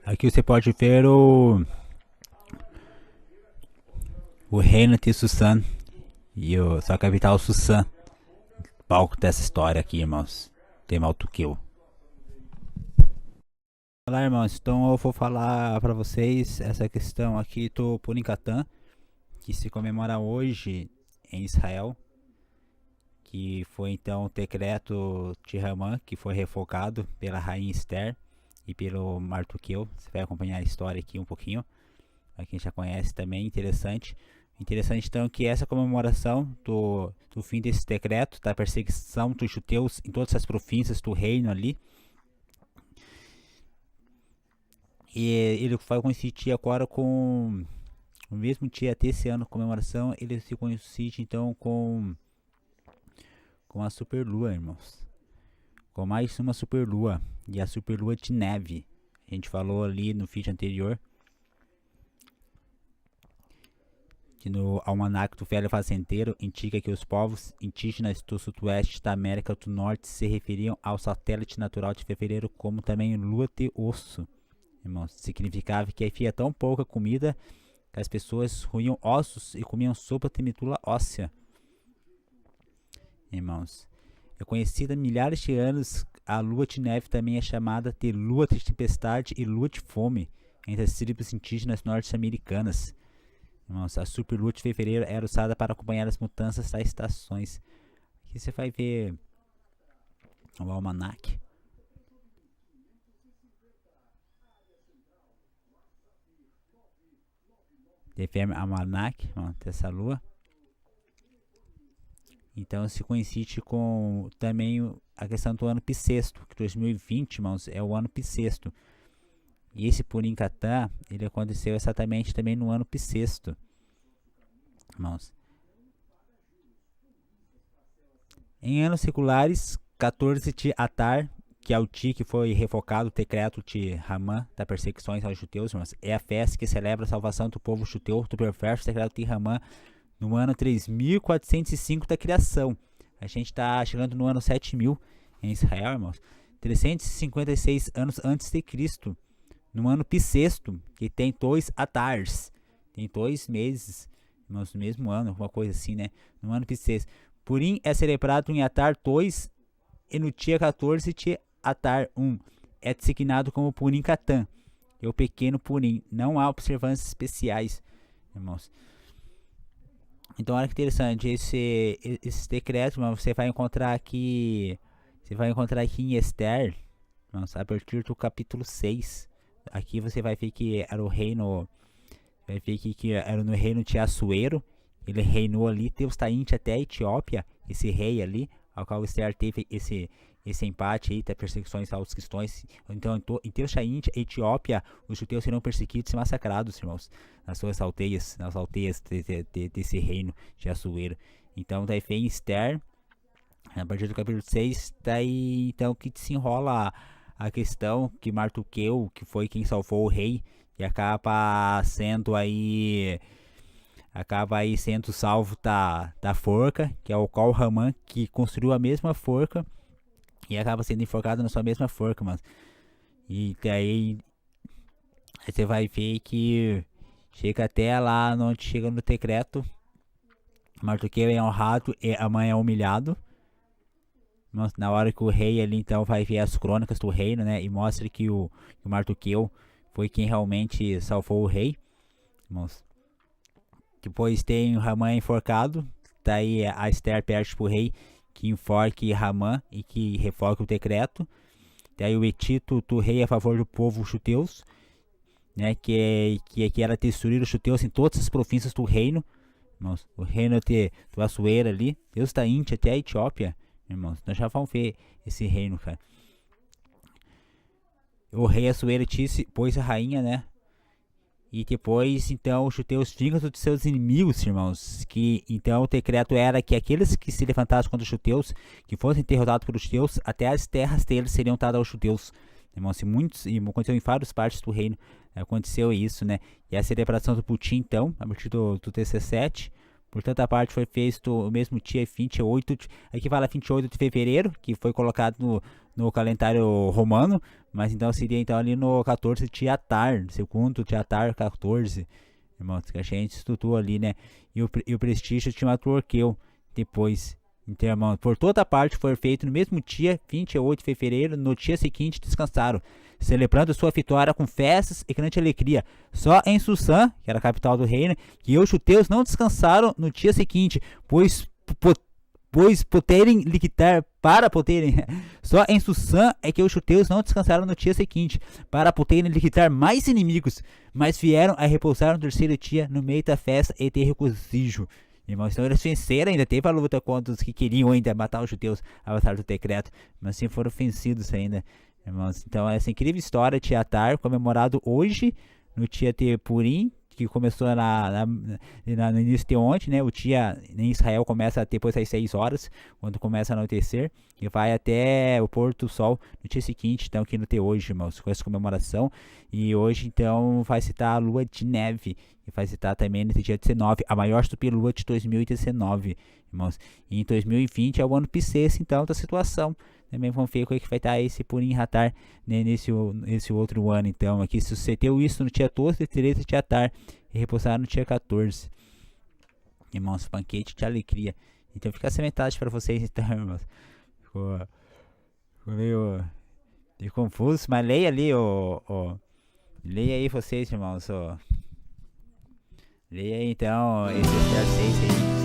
Aqui você pode ver o reino de Susan e sua capital Susan. Palco dessa história aqui, irmãos. Tem Maltuqueu. Olá, irmãos. Então eu vou falar para vocês essa questão aqui do Purim Katan, que se comemora hoje em Israel, que foi então o decreto de Haman, que foi revogado pela rainha Esther e pelo Mardoqueu. Você vai acompanhar a história aqui um pouquinho, para quem já conhece também, interessante. Interessante então que essa comemoração do fim desse decreto, da perseguição dos judeus em todas as províncias do reino ali, e ele vai coincidir agora com o mesmo dia desse ano, comemoração, ele se coincide então com a superlua, irmãos. Com mais uma superlua, e a superlua de neve. A gente falou ali no vídeo anterior que no almanaque do velho fazendeiro indica que os povos indígenas do sudoeste da América do Norte se referiam ao satélite natural de fevereiro como também lua de osso. Irmãos, significava que havia tão pouca comida que as pessoas ruíam ossos e comiam sopa de medula óssea. Irmãos, é conhecida há milhares de anos, a lua de neve também é chamada de lua de tempestade e lua de fome entre as tribos indígenas norte-americanas. Irmãos, a superlua de fevereiro era usada para acompanhar as mudanças das estações. Aqui você vai ver o almanaque. Defere almanaque dessa lua. Então se coincide com também a questão do ano bissexto, que 2020, irmãos, é o ano bissexto. E esse Purim Katan, ele aconteceu exatamente também no ano bissexto, irmãos. Em anos seculares, 14 de Atar, que é o dia que foi revogado o decreto de Haman das perseguições aos judeus, irmãos, é a festa que celebra a salvação do povo judeu do perverso decreto de Haman no ano 3405 da criação. A gente está chegando no ano 7000 em Israel, irmãos. 356 anos antes de Cristo. No ano bissexto, que tem 2 Atars. Tem 2 meses, irmãos, no mesmo ano, alguma coisa assim, né? No ano bissexto. Purim é celebrado em Atar 2 e no dia 14 de Atar 1. É designado como Purim Katan, que é o pequeno Purim. Não há observâncias especiais, irmãos. Então olha que interessante, esse decreto, mas você vai encontrar aqui em Esther, a partir do capítulo 6. Aqui você vai ver que era o reino, vai ver que era no reino de Assuero. Ele reinou ali, Teustainte até a Etiópia, esse rei ali, ao qual Esther teve esse empate aí, das perseguições aos cristãos. Então, em Teustainte, Etiópia, os judeus serão perseguidos e massacrados, irmãos, nas suas aldeias, desse reino de Assuero. Então, daí vem Esther, a partir do capítulo 6, daí então que desenrola a questão que Mardoqueu, que foi quem salvou o rei, e acaba sendo salvo da forca, que é o qual Haman, que construiu a mesma forca e acaba sendo enforcado na sua mesma forca, mas e daí você vai ver que chega até lá onde chega no decreto, Mardoqueu é honrado e Haman é humilhado. Mas na hora que o rei ali então vai ver as crônicas do reino, né, e mostra que o Mardoqueu foi quem realmente salvou o rei. Mas depois tem o Haman enforcado, daí a Esther pede pro rei que enforque Haman e que revogue o decreto. Daí o edito do rei a favor do povo judeus, né, que era destruir os judeus em todas as províncias do reino. Irmãos, o reino do Assuero ali, Deus da Índia até a Etiópia, irmãos, nós já vamos ver esse reino, cara. O rei Assuero disse, pôs a rainha, né, e depois, então, os judeus vingam dos seus inimigos, irmãos. Que então o decreto era que aqueles que se levantassem contra os judeus, que fossem derrotados pelos judeus, até as terras deles seriam dadas aos judeus. Irmãos, e aconteceu em várias partes do reino. Aconteceu isso, né? E a celebração do Putim, então, a partir do 17, Portanto, a parte foi feita o mesmo dia 28, aqui fala 28 de fevereiro, que foi colocado no calendário romano, mas então seria então ali no 14 de Atar, segundo de Atar 14, irmãos, que a gente estudou ali, né? E o prestígio de Mardoqueu depois. Então, irmão, por toda parte foi feito no mesmo dia, 28 de fevereiro, no dia seguinte descansaram, celebrando sua vitória com festas e grande alegria. Só em Susã, que era a capital do reino, que os judeus não descansaram no dia seguinte, pois poderem liquidar, para poderem, só em Susã é que os judeus não descansaram no dia seguinte, para poderem liquidar mais inimigos, mas vieram a repousar no terceiro dia, no meio da festa e ter regozijo. Irmãos, então eles venceram, ainda teve a luta contra os que queriam ainda matar os judeus a batalha do decreto, mas sim foram vencidos ainda, irmãos. Então essa incrível história de Atar, comemorado hoje, no dia de Purim, que começou no início de ontem, né? O dia em Israel começa depois das 6 horas, quando começa a anoitecer, e vai até o pôr do sol no dia seguinte, então aqui no dia hoje, irmãos, com essa comemoração. E hoje, então, vai citar a lua de neve, e vai citar também nesse dia 19, a maior superlua de 2019, irmãos. E em 2020 é o ano bissexto, então, da situação. Também vamos ver como é que vai estar esse Purim Atar, né, nesse outro ano. Então, aqui sucedeu isso no dia 12 de 13 de Atar e repousaram no dia 14. Irmãos, banquete de alegria. Então, fica essa mensagem para vocês, então, irmãos. Ficou meio confuso, mas leia ali, leia aí vocês, irmãos. Leia aí, então, esse Esther 6 aí.